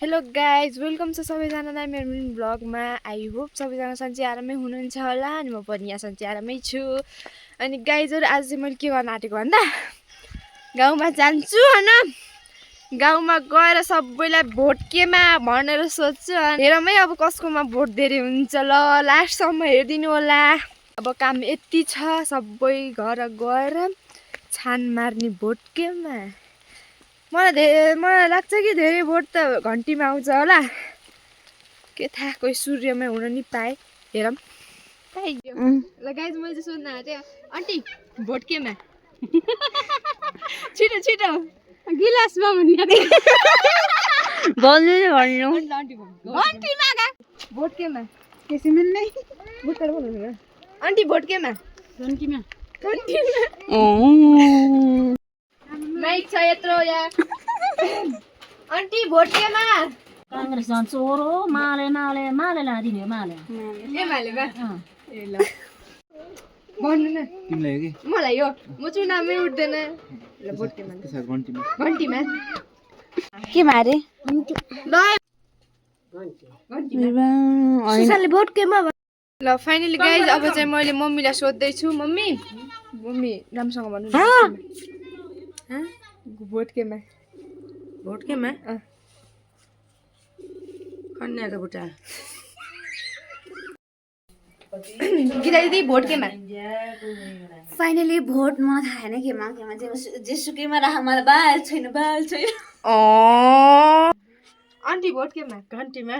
Hello guys welcome छ सबैजनालाई मेरो ब्लगमा। आई होप सबैजना सन्चै आरामै हुनुहुन्छ होला। अनि म पनि यहाँ सन्चै आरामै छु। अनि गाइजहरू आज चाहिँ मैले के गर्न आँटेको भन्दा गाउँमा जान्छु होइन, गाउँमा गएर सबैलाई भोट केमा भनेर सोध्छु। हेरमै अब कसकोमा भोट धेरै हुन्छ ल, लास्टसम्म हेरिदिनु होला। अब काम यति छ, सबै घर गएर छान मार्ने भोट केमा। मलाई लाग्छ कि धेरै भोट त घन्टीमा आउँछ होला, के थाहा, कोही सूर्यमै हुन नि पाए। हेरौँ ल गाइज, मैले चाहिँ सोध्न आँटेँ आन्टी भोट केमा छिटो छिटो गिलासमा भन्ने भोट केमा आन्टी भोट केमा माइक छ यत्रो यहाँ। आन्टी भोट केमा कांग्रेस जान्छु ओरो माले माले माले लादिने माले एमालेमा। ए ल भन्नु न तिमीलाई हो कि मलाई हो, म चुनावमै उठ्दैन। ल भोट केमा घन्टीमा के मारे ल सुशान्तले भोट केमा। ल फाइनली गाइज अब चाहिँ मैले मम्मीलाई सोध्दैछु। मम्मी मम्मी राम्रोसँग भन्नु न, भोट केमा भोट केमा कन्याको बुटा गीता दिदी भोट केमा। फाइनली भोट मलाई थाहा छैन केमा केमा जेसुकैमा राख, मलाई बाल छैन आन्टी भोट केमा घन्टीमा